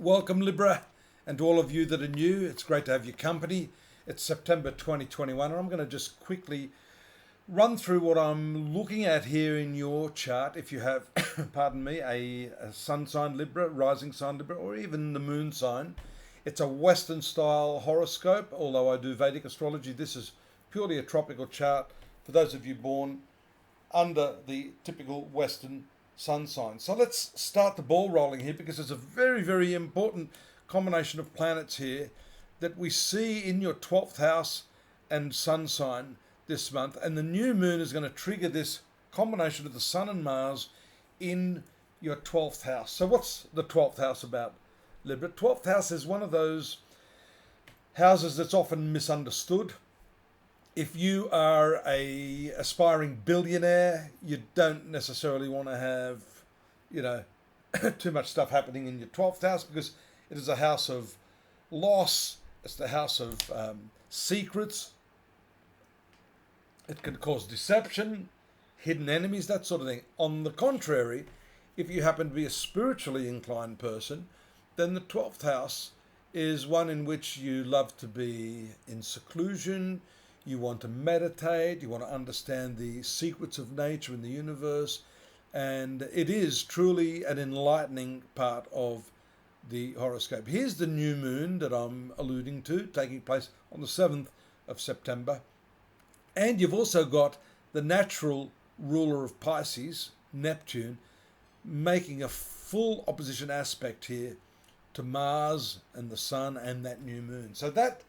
Welcome, Libra, and to all of you that are new, it's great to have your company. It's September 2021, and I'm going to just quickly run through what I'm looking at here in your chart. If you have, pardon me, a sun sign Libra, rising sign Libra, or even the moon sign, it's a Western style horoscope. Although I do Vedic astrology, this is purely a tropical chart for those of you born under the typical Western sun sign. So let's start the ball rolling here, because it's a very, very important combination of planets here that we see in your 12th house and sun sign this month. And the new moon is going to trigger this combination of the sun and Mars in your 12th house. So what's the 12th house about, Libra? 12th house is one of those houses that's often misunderstood. If you are a aspiring billionaire, you don't necessarily want to have, too much stuff happening in your 12th house, because it is a house of loss. It's the house of secrets. It can cause deception, hidden enemies, that sort of thing. On the contrary, if you happen to be a spiritually inclined person, then the 12th house is one in which you love to be in seclusion. You want to meditate, you want to understand the secrets of nature and the universe, and it is truly an enlightening part of the horoscope. Here's the new moon that I'm alluding to, taking place on the 7th of September. And you've also got the natural ruler of Pisces, Neptune, making a full opposition aspect here to Mars and the Sun and that new moon. So that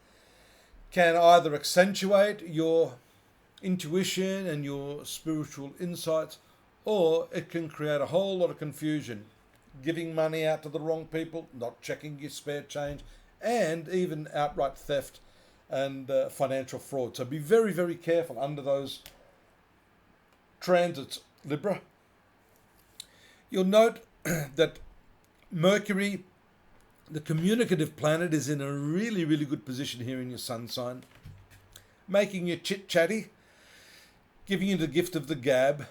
can either accentuate your intuition and your spiritual insights, or it can create a whole lot of confusion, giving money out to the wrong people, not checking your spare change, and even outright theft and financial fraud. So be very, very careful under those transits, Libra. You'll note that Mercury, the communicative planet, is in a really, really good position here in your sun sign, making you chit-chatty, giving you the gift of the gab,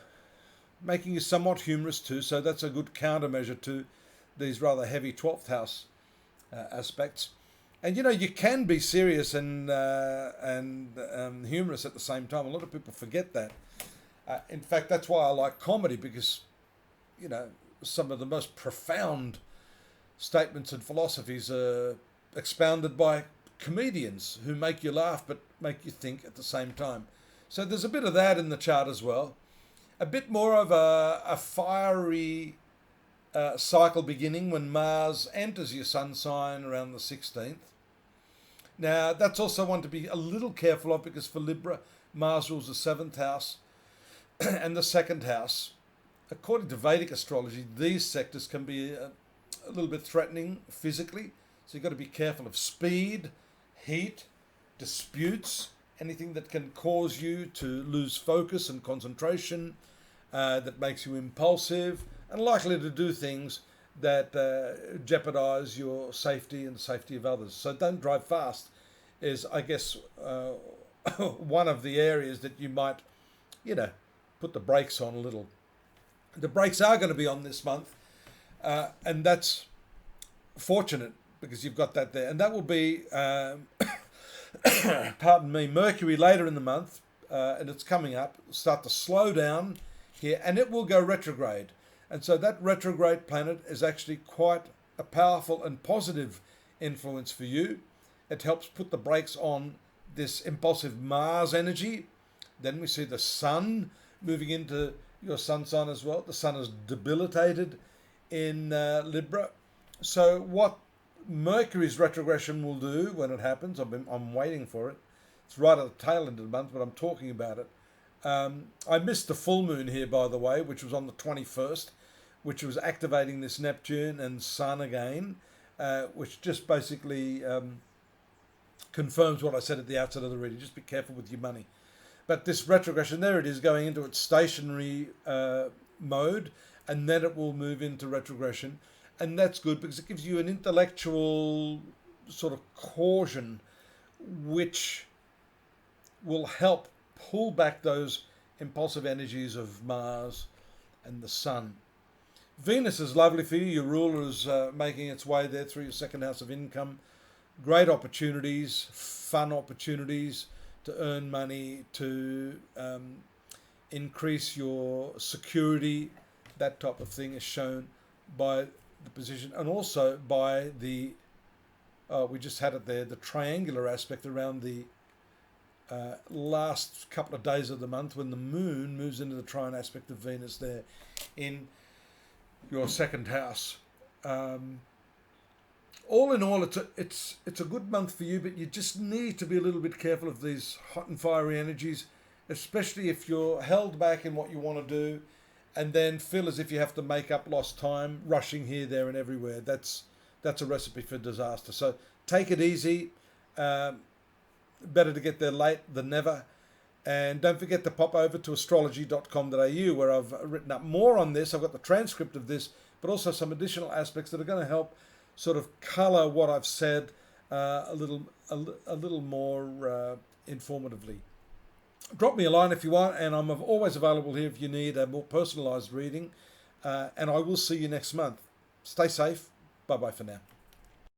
making you somewhat humorous too, so that's a good countermeasure to these rather heavy 12th house aspects. And you can be serious and humorous at the same time. A lot of people forget that. In fact, that's why I like comedy, because some of the most profound statements and philosophies are expounded by comedians who make you laugh but make you think at the same time. So there's a bit of that in the chart as well. A bit more of a fiery cycle beginning when Mars enters your sun sign around the 16th. Now, that's also one to be a little careful of, because for Libra, Mars rules the 7th house and the 2nd house. According to Vedic astrology, these sectors can be a little bit threatening physically, so you've got to be careful of speed, heat, disputes, anything that can cause you to lose focus and concentration, that makes you impulsive and likely to do things that jeopardize your safety and the safety of others. So don't drive fast is, I guess, one of the areas that you might, put the brakes on a little. The brakes are going to be on this month. And that's fortunate, because you've got that there. And that will be, pardon me, Mercury later in the month, and it's coming up, start to slow down here, and it will go retrograde. And so that retrograde planet is actually quite a powerful and positive influence for you. It helps put the brakes on this impulsive Mars energy. Then we see the Sun moving into your sun sign as well. The Sun is debilitated in Libra. So what Mercury's retrogression will do when it happens, I'm waiting for it. It's right at the tail end of the month, but I'm talking about it. I missed the full moon here, by the way, which was on the 21st, which was activating this Neptune and Sun again, which just basically confirms what I said at the outset of the reading. Just be careful with your money. But this retrogression, there it is, going into its stationary mode, and then it will move into retrogression. And that's good, because it gives you an intellectual sort of caution, which will help pull back those impulsive energies of Mars and the Sun. Venus is lovely for you. Your ruler is making its way there through your second house of income. Great opportunities, fun opportunities to earn money, to increase your security. That type of thing is shown by the position, and also by the, we just had it there, the triangular aspect around the last couple of days of the month when the moon moves into the trine aspect of Venus there in your second house. All in all, it's a good month for you, but you just need to be a little bit careful of these hot and fiery energies, especially if you're held back in what you want to do, and then feel as if you have to make up lost time, rushing here, there, and everywhere. That's a recipe for disaster. So take it easy. Better to get there late than never. And don't forget to pop over to astrology.com.au, where I've written up more on this. I've got the transcript of this, but also some additional aspects that are going to help sort of colour what I've said a little more informatively. Drop me a line if you want, and I'm always available here if you need a more personalised reading. And I will see you next month. Stay safe. Bye-bye for now.